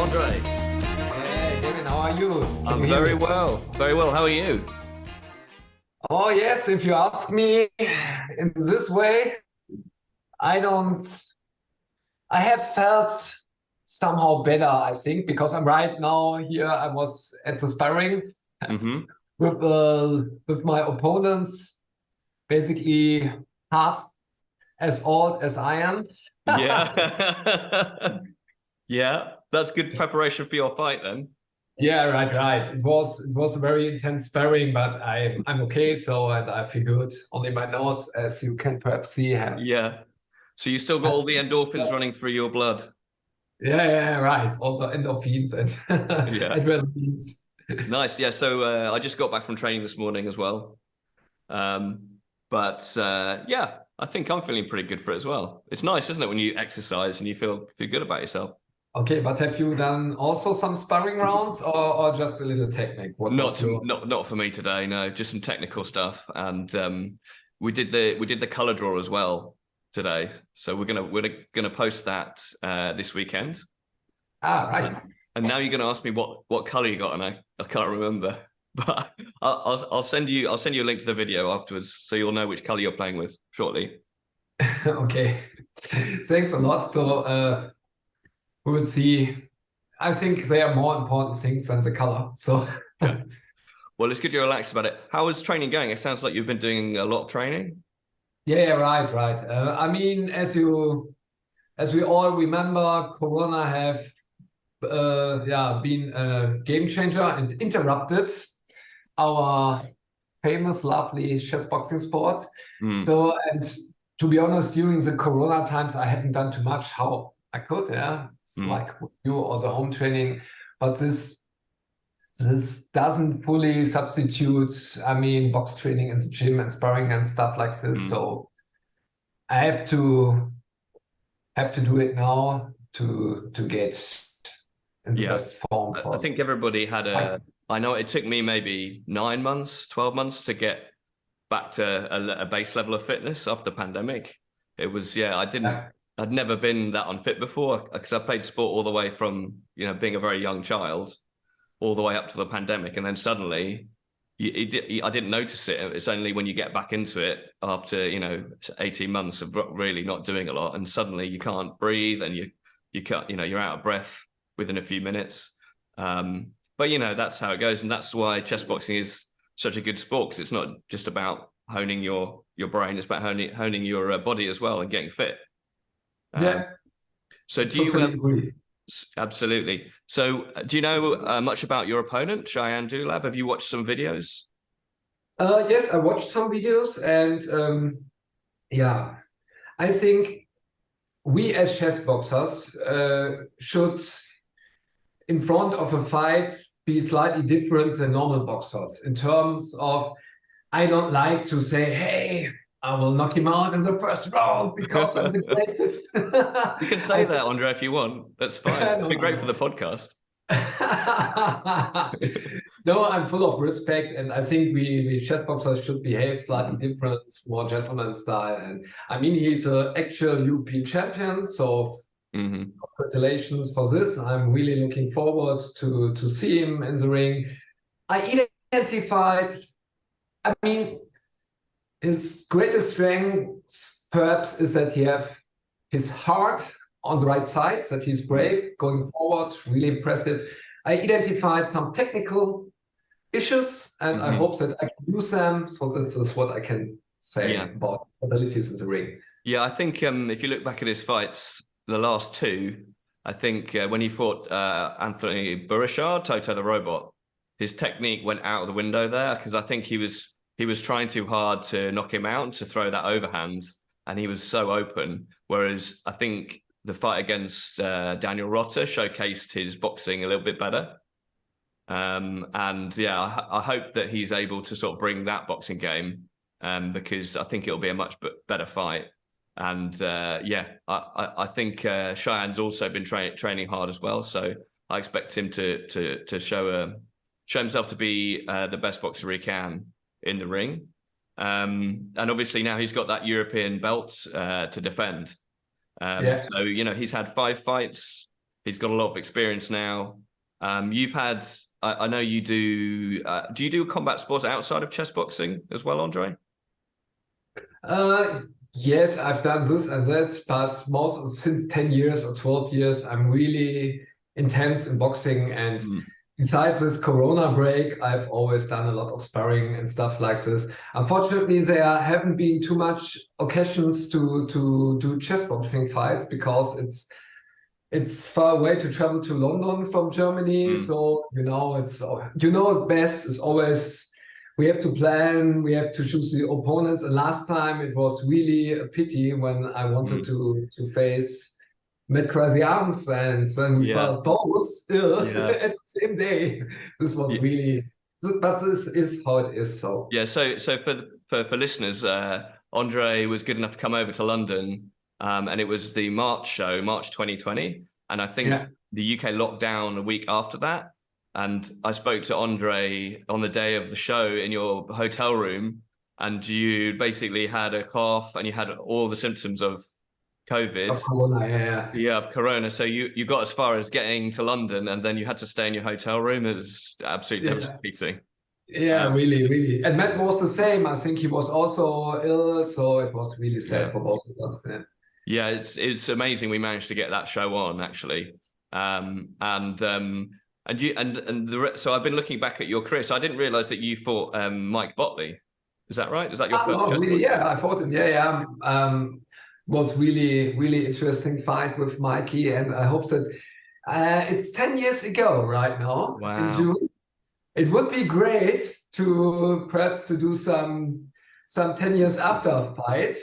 Andre. Hey, David, how are you? I'm very well. Very well. How are you? Oh, yes, if you ask me in this way, I don't, I have felt somehow better, I think, because I'm right now here. I was at the sparring Mm-hmm. with my opponents, basically half as old as I am. Yeah. Yeah. That's good preparation for your fight then. Yeah, right. It was a very intense sparring, but I'm okay, so and I feel good. Only my nose, as you can perhaps see, have. Yeah. So you still got all the endorphins running through your blood. Yeah, right. Also endorphins and Yeah. adrenalines. Nice. Yeah. So I just got back from training this morning as well. But yeah, I think I'm feeling pretty good for it as well. It's nice, isn't it, when you exercise and you feel good about yourself? Okay, but have you done also some sparring rounds or just a little technique? What was your Not for me today. No, just some technical stuff, and we did the color draw as well today. So we're gonna post that this weekend. right. And now you're gonna ask me what color you got, and I can't remember. But I'll send you a link to the video afterwards, so you'll know which color you're playing with shortly. Okay. Thanks a lot. So we will see. I think they are more important things than the color. So Yeah. Well, it's good you're relaxed about it. How is training going? It sounds like you've been doing a lot of training. yeah, right. I mean, as we all remember, Corona have been a game changer and interrupted our famous, lovely chess boxing sport. Mm. So, and to be honest, during the Corona times, I haven't done too much how I could. Yeah, it's Mm. like you or the home training, but this doesn't fully substitute. I mean, box training in the gym and sparring and stuff like this. Mm. So I have to do it now to get in the Yeah. best form I for. think everybody had I, I know it took me maybe 9 months, 12 months to get back to a base level of fitness after the pandemic. It was, yeah, I'd never been that unfit before because I played sport all the way from, being a very young child all the way up to the pandemic. And then suddenly I didn't notice it. It's only when you get back into it after, 18 months of really not doing a lot. And suddenly you can't breathe and you can't, you're out of breath within a few minutes. But that's how it goes, and that's why chess boxing is such a good sport, because it's not just about honing your brain; it's about honing your body as well and getting fit. Um, yeah, so do you? totally agree. Absolutely. So do you know much about your opponent, Shayan Dolab? Have you watched some videos? Yes, I watched some videos, and yeah, I think we as chess boxers should, in front of a fight, be slightly different than normal boxers in terms of I don't like to say, hey, I will knock him out in the first round because I'm the greatest. You can say that, Andre, if you want. That's fine. It'd No, be great no. for the podcast. No, I'm full of respect, and I think we chess boxers should behave slightly different, more gentleman style. And I mean, he's an actual European champion, so Mm-hmm. congratulations for this. I'm really looking forward to see him in the ring. I identified, I mean, his greatest strength perhaps is that he have his heart on the right side, that he's brave, going forward, really impressive. I identified some technical issues, and I Mm-hmm. hope that I can use them. So that's what I can say Yeah. about abilities in the ring. Yeah, I think if you look back at his fights, the last two, I think when he fought Anthony Burrachard, Toto the Robot, his technique went out of the window there, because I think he was trying too hard to knock him out, to throw that overhand, and he was so open. Whereas I think the fight against Daniel Rotter showcased his boxing a little bit better. And yeah, I hope that he's able to sort of bring that boxing game, because I think it'll be a much better fight. And yeah, I think Shayan's also been training hard as well, so I expect him to show himself to be the best boxer he can in the ring. And obviously now he's got that European belt to defend. Yeah. So he's had 5 fights. He's got a lot of experience now. You've had, I know you do you do combat sports outside of chess boxing as well, Andre? Yes, I've done this and that, but since 10 years or 12 years, I'm really intense in boxing. And besides this Corona break, I've always done a lot of sparring and stuff like this. Unfortunately, there haven't been too much occasions to do chess boxing fights because it's far away to travel to London from Germany. So, best is always we have to plan, we have to choose the opponents. And last time it was really a pity when I wanted to face Matt Crazy Arms, and then we felt both ill at the same day. This was really, but this is how it is. So yeah, so for listeners, Andre was good enough to come over to London, and it was the March show, March 2020, and I think the UK locked down a week after that. And I spoke to Andre on the day of the show in your hotel room, and you basically had a cough and you had all the symptoms of COVID. Of Corona, yeah, of Corona. So you got as far as getting to London, and then you had to stay in your hotel room. It was absolutely devastating. Yeah, really. And Matt was the same. I think he was also ill, so it was really sad for both of us. Yeah, it's amazing we managed to get that show on actually. So I've been looking back at your career. So I didn't realize that you fought Mike Botley. Is that right? Is that your first chess really? Yeah, I fought him. Yeah. Was really interesting fight with Mikey, and I hope that it's 10 years ago right now in June. It would be great to perhaps to do some 10 years after fight.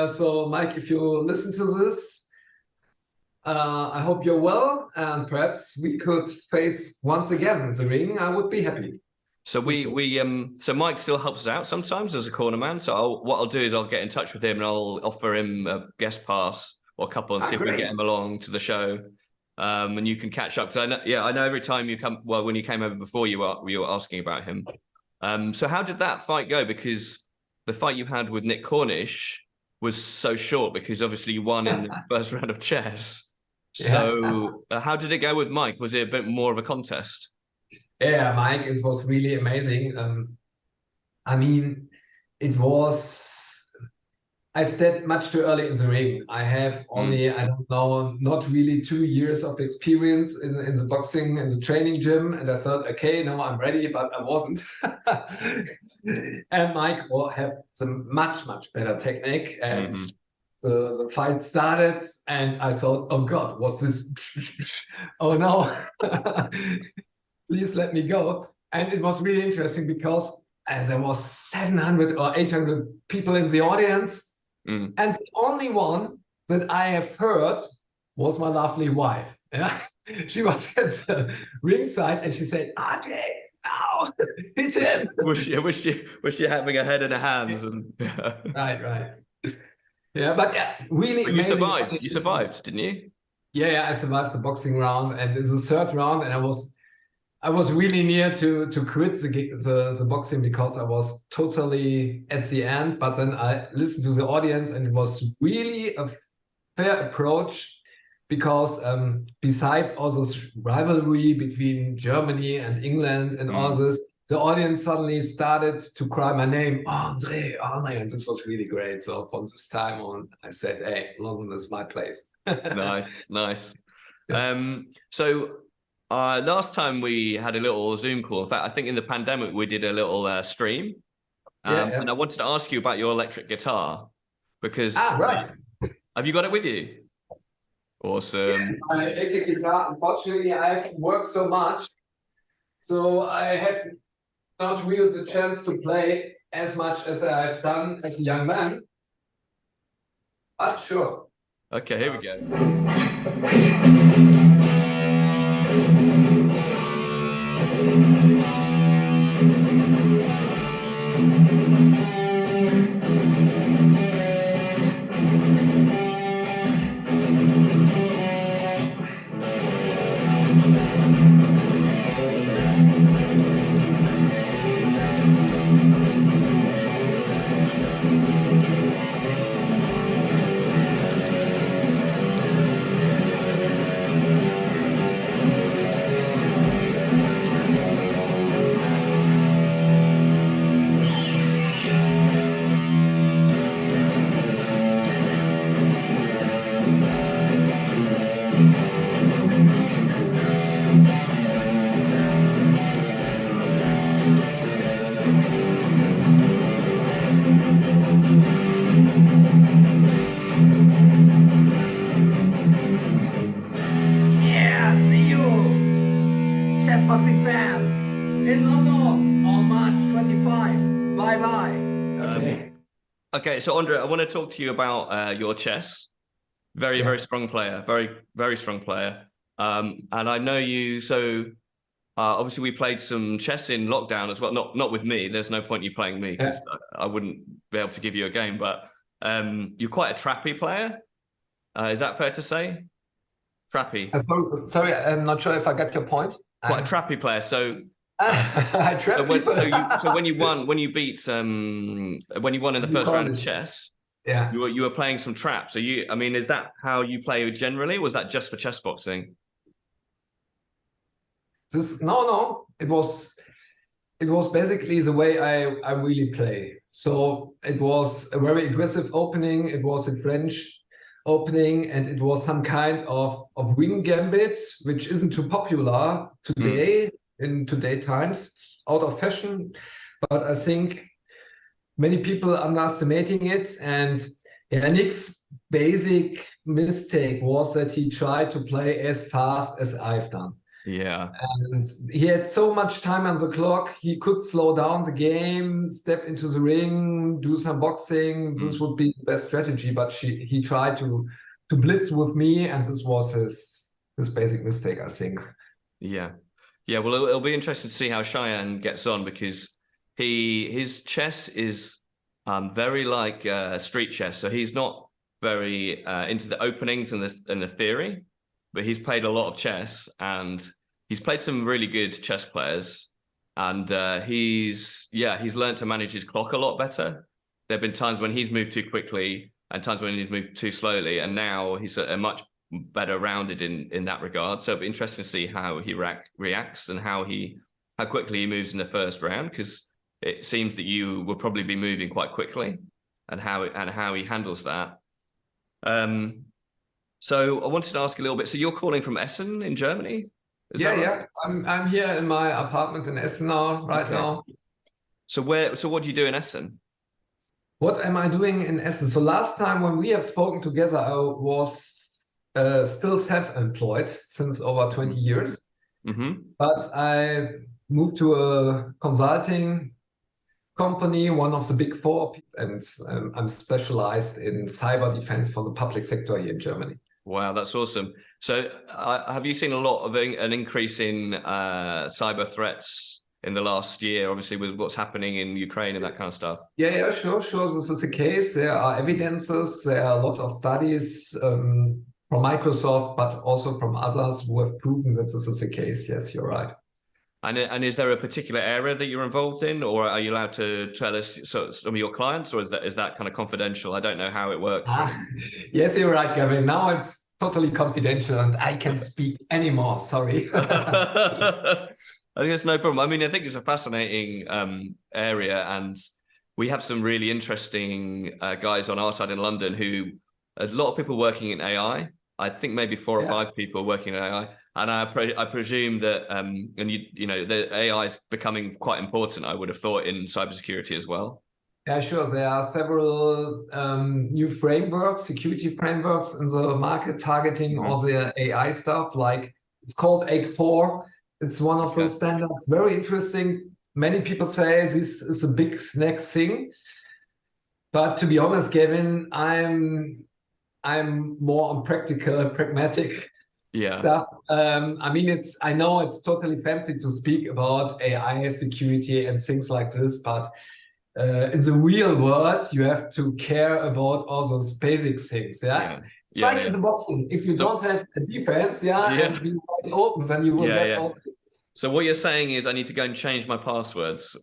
So Mike, if you listen to this, I hope you're well, and perhaps we could face once again in the ring. I would be happy. So so Mike still helps us out sometimes as a corner man. So what I'll do is I'll get in touch with him and I'll offer him a guest pass or a couple and see if we can get him along to the show. And you can catch up. Because I know every time you come, well, when you came over before, you were asking about him. So how did that fight go? Because the fight you had with Nick Cornish was so short because obviously you won in the first round of chess. So how did it go with Mike? Was it a bit more of a contest? Yeah, Mike, it was really amazing. I mean, I stepped much too early in the ring. I have only, I don't know, not really 2 years of experience in the boxing, in the training gym. And I thought, okay, now I'm ready, but I wasn't. And Mike had some much better technique. And the fight started, and I thought, oh God, what's this? Oh no. Please let me go. And it was really interesting because there was 700 or 800 people in the audience. And the only one that I have heard was my lovely wife. Yeah, she was at the ringside and she said, "Andre, no, hit him." Was she having her head in her hands? And Right. Yeah, but really but amazing. You survived, didn't you? Yeah, I survived the boxing round, and in the third round, and I was really near to quit the boxing because I was totally at the end. But then I listened to the audience, and it was really a fair approach because besides all this rivalry between Germany and England and all this, the audience suddenly started to cry my name, Andre, and this was really great. So from this time on, I said, hey, London is my place. Nice. So last time we had a little Zoom call. In fact, I think in the pandemic, we did a little stream. And I wanted to ask you about your electric guitar because right. Have you got it with you? Awesome. My electric guitar, unfortunately, I worked so much. So I had not really the chance to play as much as I've done as a young man. But sure. Okay, here we go. Okay, so Andre, I want to talk to you about your chess. Very, very Yeah. strong player. Very, very strong player. And I know you. So obviously, we played some chess in lockdown as well. Not with me. There's no point you playing me Yeah. because I wouldn't be able to give you a game. But you're quite a trappy player. Is that fair to say? Trappy, Sorry, I'm not sure if I got your point. quite a trappy player. So I so trap when people. so you so when you won when you beat when you won in the You first call round of this. chess, Yeah. you were playing some traps. So I mean, is that how you play generally? Or was that just for chess boxing? No. It was basically the way I really play. So it was a very aggressive opening. It was a French opening, and it was some kind of wing gambit, which isn't too popular Mm. today in today times. It's out of fashion, but I think many people are underestimating it. And Yannick's basic mistake was that he tried to play as fast as I've done. Yeah. And he had so much time on the clock, he could slow down the game, step into the ring, do some boxing. This Mm. would be the best strategy, but he tried to blitz with me, and this was his basic mistake, I think. Yeah. Yeah. Well, it'll be interesting to see how Shayan gets on because his chess is very like street chess. So he's not very into the openings and the theory, but he's played a lot of chess and he's played some really good chess players. And he's learned to manage his clock a lot better. There have been times when he's moved too quickly and times when he's moved too slowly, and now he's a much better rounded in that regard. So it'll be interesting to see how he reacts and how quickly he moves in the first round because it seems that you will probably be moving quite quickly, and how he handles that. Um, so I wanted to ask a little bit. So you're calling from Essen in Germany, is that Yeah, right? yeah. I'm here in my apartment in Essen now, right Okay. now. So what do you do in Essen? What am I doing in Essen? So last time when we have spoken together, I was still self-employed since over 20 years. Mm-hmm. But I moved to a consulting company, one of the big four, and I'm specialized in cyber defense for the public sector here in Germany. Wow, that's awesome. So, have you seen a lot of an increase in cyber threats in the last year? Obviously, with what's happening in Ukraine and that kind of stuff. Yeah, sure. This is the case. There are evidences, there are a lot of studies from Microsoft, but also from others who have proven that this is the case. Yes, you're right. And is there a particular area that you're involved in, or are you allowed to tell us some of your clients, or is that kind of confidential? I don't know how it works really. Yes, you're right, Gavin. Now it's totally confidential, and I can't speak anymore. Sorry. I think it's no problem. I mean, I think it's a fascinating area, and we have some really interesting guys on our side in London who a lot of people working in AI. I think maybe four or Yeah. five people working in AI, and I presume that and the AI is becoming quite important. I would have thought in cybersecurity as well. Yeah, sure. There are several new frameworks, security frameworks in the market targeting all the AI stuff. Like it's called AIC4. It's one of Okay. those standards. Very interesting. Many people say this is a big next thing. But to be honest, Gavin, I'm more on practical, pragmatic Yeah. stuff. I mean, I know it's totally fancy to speak about AI security and things like this, but in the real world, you have to care about all those basic things. Yeah. It's like in the boxing. If you don't have a defense, and be wide open, then you will get all this. So what you're saying is I need to go and change my passwords.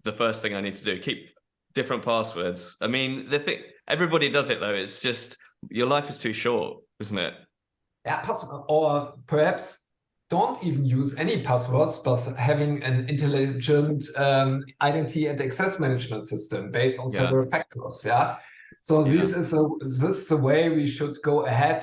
The first thing I need to do, keep different passwords. I mean, the thing, everybody does it though. It's just your life is too short, isn't it? Yeah, or perhaps don't even use any passwords, but having an intelligent identity and access management system based on several factors. Yeah. So this is the way we should go ahead.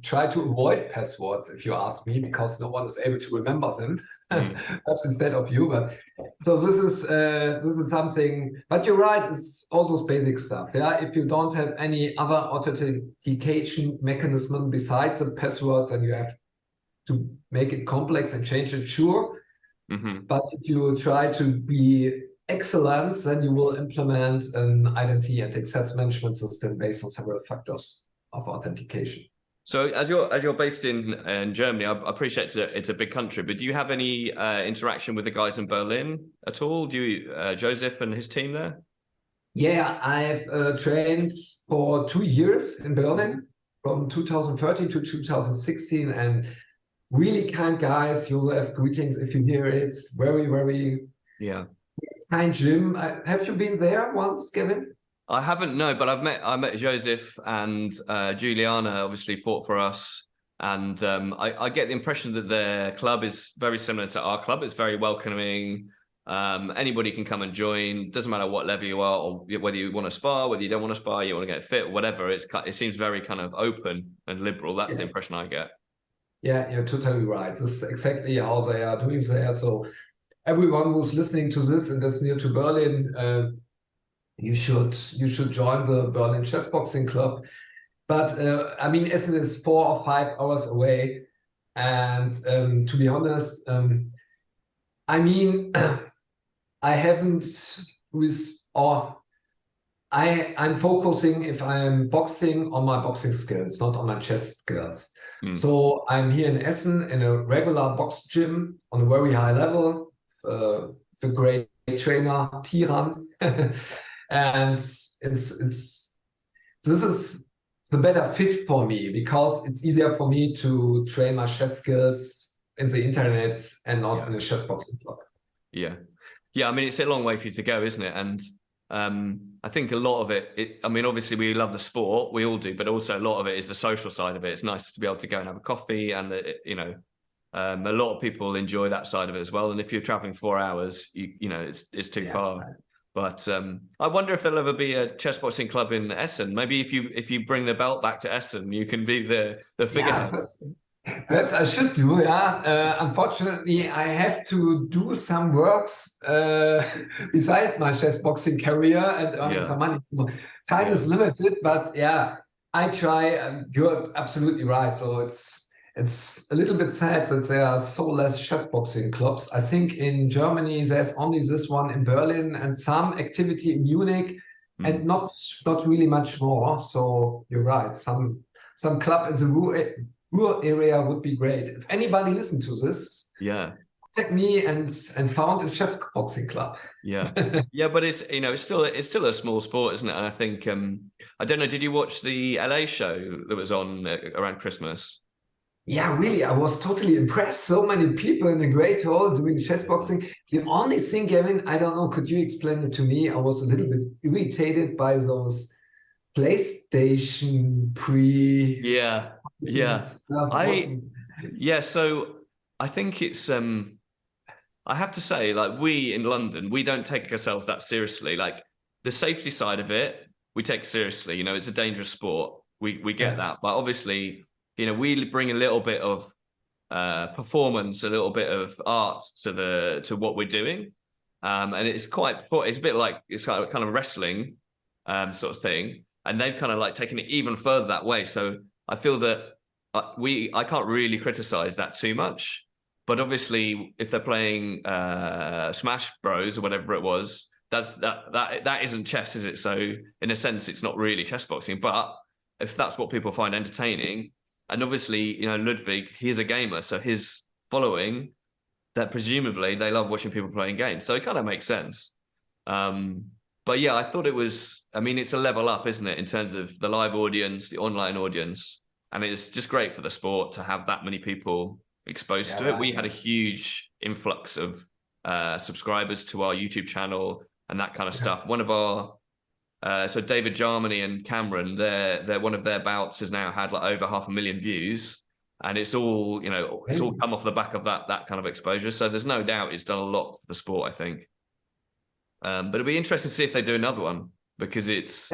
Try to avoid passwords, if you ask me, because no one is able to remember them. Perhaps instead of you, but so this is something. But you're right; it's all those basic stuff. Yeah, if you don't have any other authentication mechanism besides the passwords, then you have to make it complex and change it. Sure, but if you try to be excellence, then you will implement an identity and access management system based on several factors of authentication. So as you're based in Germany, I appreciate it's a big country, but do you have any interaction with the guys in Berlin at all? Do you Joseph and his team there? Yeah, I've trained for 2 years in Berlin from 2013 to 2016, and really kind guys. You'll have greetings if you hear it. It's very, very kind gym. Have you been there once, Kevin? I haven't, no, but I met Joseph, and Juliana obviously fought for us, and I get the impression that their club is very similar to our club. It's very welcoming. Anybody can come and join. Doesn't matter what level you are, or whether you want to spar, whether you don't want to spar, you want to get fit, whatever. It seems very kind of open and liberal. That's the impression I get. Yeah, you're totally right. This is exactly how they are doing there. So everyone who's listening to this and is near to Berlin, you should join the Berlin Chessboxing Club. But I mean, Essen is 4 or 5 hours away, and to be honest, I mean, I haven't I'm focusing, if I'm boxing, on my boxing skills, not on my chess skills. So I'm here in Essen in a regular box gym on a very high level, the great trainer Tiran. And this is the better fit for me, because it's easier for me to train my chess skills in the internet and not in a chess boxing club. Yeah. I mean, it's a long way for you to go, isn't it? And I think a lot of it, I mean, obviously we love the sport, we all do, but also a lot of it is the social side of it. It's nice to be able to go and have a coffee, and a lot of people enjoy that side of it as well. And if you're traveling 4 hours, it's too far. But I wonder if there'll ever be a chessboxing club in Essen. Maybe if you bring the belt back to Essen, you can be the figurehead. Perhaps I should do, yeah. Unfortunately, I have to do some works beside my chessboxing career and earning some money. So time is limited, but yeah, I try. You're absolutely right. So it's a little bit sad that there are so less chessboxing clubs. I think in Germany there's only this one in Berlin and some activity in Munich, and not really much more. So you're right. Some club in the Ruhr area would be great. If anybody listened to this, contact me and found a chessboxing club. But it's still a small sport, isn't it? And I think I don't know. Did you watch the LA show that was on around Christmas? Yeah, really, I was totally impressed. So many people in the Great Hall doing chessboxing. The only thing, Gavin, I don't know, could you explain it to me? I was a little bit irritated by those PlayStation So I think it's I have to say, like, we in London, we don't take ourselves that seriously. Like, the safety side of it, we take seriously. It's a dangerous sport. We get that, but obviously, we bring a little bit of performance, a little bit of art to what we're doing, and it's a bit like it's kind of wrestling sort of thing, and they've kind of like taken it even further that way. So I feel that I can't really criticize that too much, but obviously if they're playing Smash Bros or whatever it was, that isn't chess, is it? So in a sense, it's not really chess boxing, but if that's what people find entertaining. And obviously, Ludwig, he's a gamer, so his following, that presumably they love watching people playing games. So it kind of makes sense. But yeah, I thought it's a level up, isn't it, in terms of the live audience, the online audience. And it's just great for the sport to have that many people exposed to it. We had a huge influx of subscribers to our YouTube channel and that kind of stuff. One of our so David Germany and Cameron, they're one of their bouts has now had like over 500,000 views, and it's all it's all come off the back of that kind of exposure. So there's no doubt it's done a lot for the sport, I think. But it'll be interesting to see if they do another one, because it's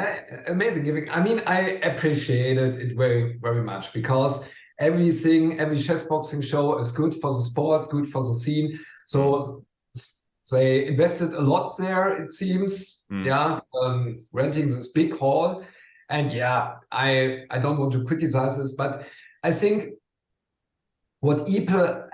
amazing. I mean, I appreciated it very, very much, because every chessboxing show is good for the sport, good for the scene. So they invested a lot there, it seems. Renting this big hall. And I don't want to criticize this, but I think what Ipe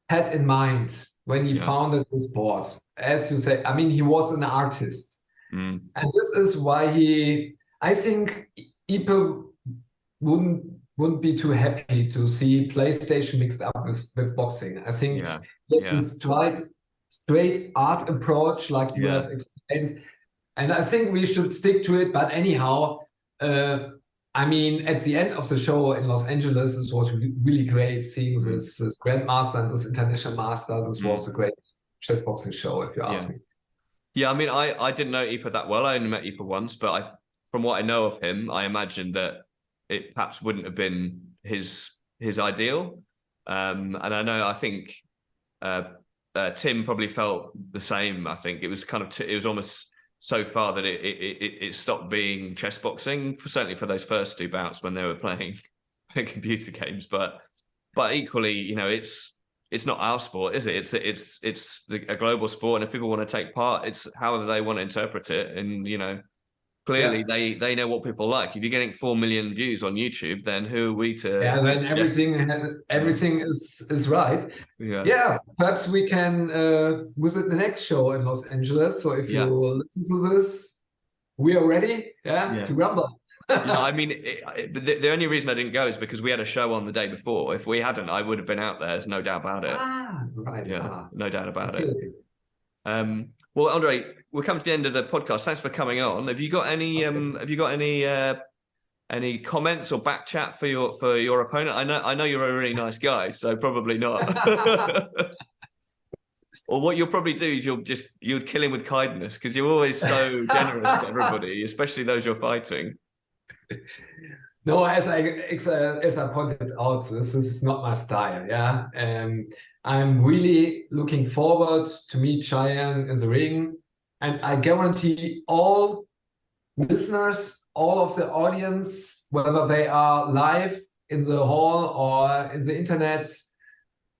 had in mind when he founded the sport. As you say, I mean, he was an artist. And this is why I think Ipe wouldn't be too happy to see PlayStation mixed up with boxing. I think it's a straight art approach, like you have explained. And I think we should stick to it. But anyhow, I mean, at the end of the show in Los Angeles, this was really great seeing this Grandmaster and this International Master. This was a great chess boxing show, if you ask me. Yeah, I mean, I didn't know Ipe that well. I only met Ipe once, but from what I know of him, I imagine that it perhaps wouldn't have been his ideal. And I think Tim probably felt the same. I think it was it was almost so far that it stopped being chess boxing, certainly for those first two bouts when they were playing computer games. But equally, you know, it's not our sport, is it? It's a global sport, and if people want to take part, it's however they want to interpret it. And you know, clearly they know what people like. If you're getting 4 million views on YouTube, then who are we to? Yeah, then everything is right. Yeah, perhaps we can visit the next show in Los Angeles. So if you listen to this, we are ready. To rumble. I mean, the only reason I didn't go is because we had a show on the day before. If we hadn't, I would have been out there. There's no doubt about it. Right. Yeah, no doubt about it. Well, Andre, we're coming to the end of the podcast. Thanks for coming on. Have you got any? Have you got any comments or back chat for your opponent? I know you're a really nice guy, so probably not. Or what you'll probably do is you'd kill him with kindness because you're always so generous to everybody, especially those you're fighting. No, as I pointed out, this is not my style. Yeah, I'm really looking forward to meet Shayan in the ring, and I guarantee all listeners, all of the audience, whether they are live in the hall or in the internet,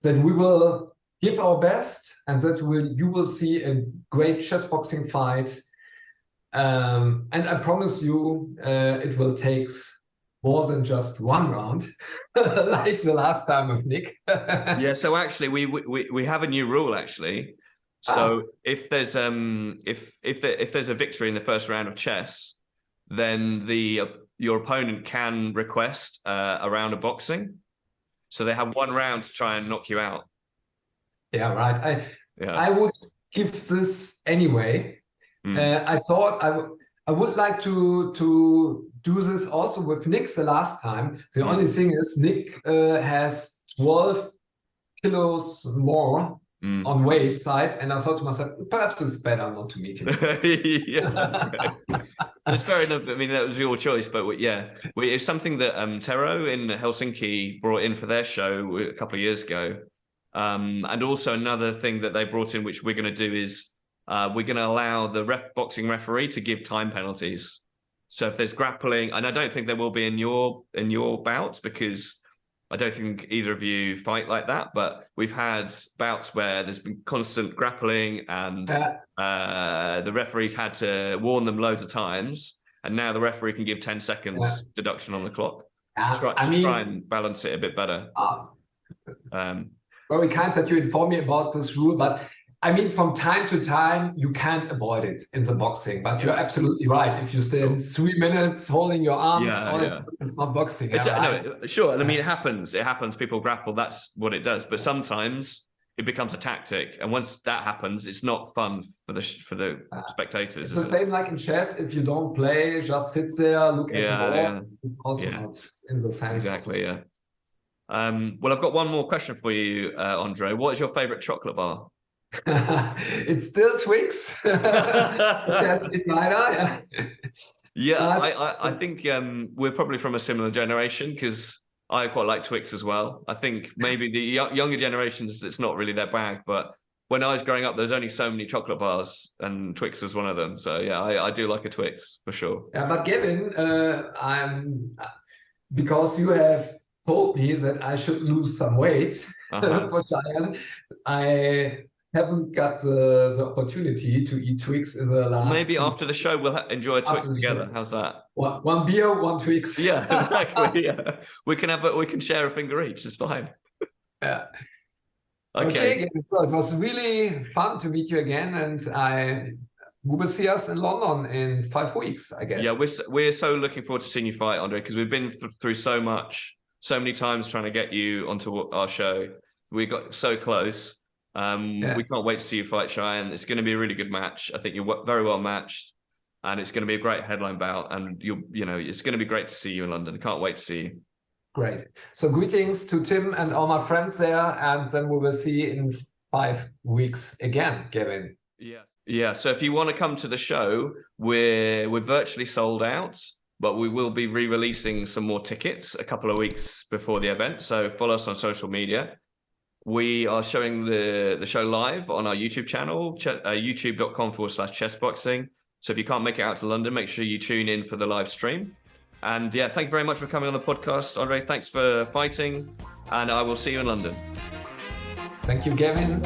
that we will give our best, and that you will see a great chess boxing fight. And I promise you, it will take more than just one round, like the last time with Nick. Yeah. So actually, we have a new rule actually. So if there's if there's a victory in the first round of chess, then your opponent can request a round of boxing. So they have one round to try and knock you out. Yeah, right. I would give this anyway. I thought I would like to do this also with Nick the last time. The only thing is Nick has 12 kilos more on weight side, and I thought to myself, perhaps it's better not to meet him. It's fair enough. I mean, that was your choice, but it's something that Tero in Helsinki brought in for their show a couple of years ago. And also another thing that they brought in, which we're going to do, is we're going to allow the boxing referee to give time penalties. So if there's grappling, and I don't think there will be in your bouts because I don't think either of you fight like that, but we've had bouts where there's been constant grappling and the referee's had to warn them loads of times, and now the referee can give 10 seconds deduction on the clock to try and balance it a bit better. Very kind that you inform me about this rule, but I mean, from time to time, you can't avoid it in the boxing, but you're absolutely right. If you stand 3 minutes holding your arms, it's not boxing. No, sure. I mean, it happens. It happens. People grapple. That's what it does. But sometimes it becomes a tactic. And once that happens, it's not fun for the spectators. It's the same like in chess. If you don't play, just sit there, look at the ball. It's also not in the same Exactly, yeah. Well, I've got one more question for you, Andre. What is your favorite chocolate bar? It's still Twix. That's it, I think we're probably from a similar generation because I quite like Twix as well. I think maybe the younger generations, it's not really their bag, but when I was growing up, there's only so many chocolate bars, and Twix was one of them. So yeah, I do like a Twix for sure. Yeah, but Gavin, because you have told me that I should lose some weight for Shayan, I haven't got the opportunity to eat Twix in the last. Maybe after the show we'll enjoy a Twix together. How's that? One beer, one Twix. Yeah, exactly. Yeah, we can share a finger each. It's fine. Yeah. Okay, Gavin, so it was really fun to meet you again, and we will see us in London in 5 weeks, I guess. Yeah, we're so looking forward to seeing you fight, Andre, because we've been through so many times trying to get you onto our show. We got so close. We can't wait to see you fight Shayan. It's going to be a really good match. I think you're very well matched, and it's going to be a great headline bout. And it's going to be great to see you in London. Can't wait to see you. Great. So greetings to Tim and all my friends there, and then we will see you in 5 weeks again, Gavin. Yeah. So if you want to come to the show, we're virtually sold out, but we will be re-releasing some more tickets a couple of weeks before the event. So follow us on social media. We are showing the show live on our YouTube channel, youtube.com/chessboxing. So if you can't make it out to London, make sure you tune in for the live stream. And yeah, thank you very much for coming on the podcast, Andre. Thanks for fighting, and I will see you in London. Thank you, Gavin.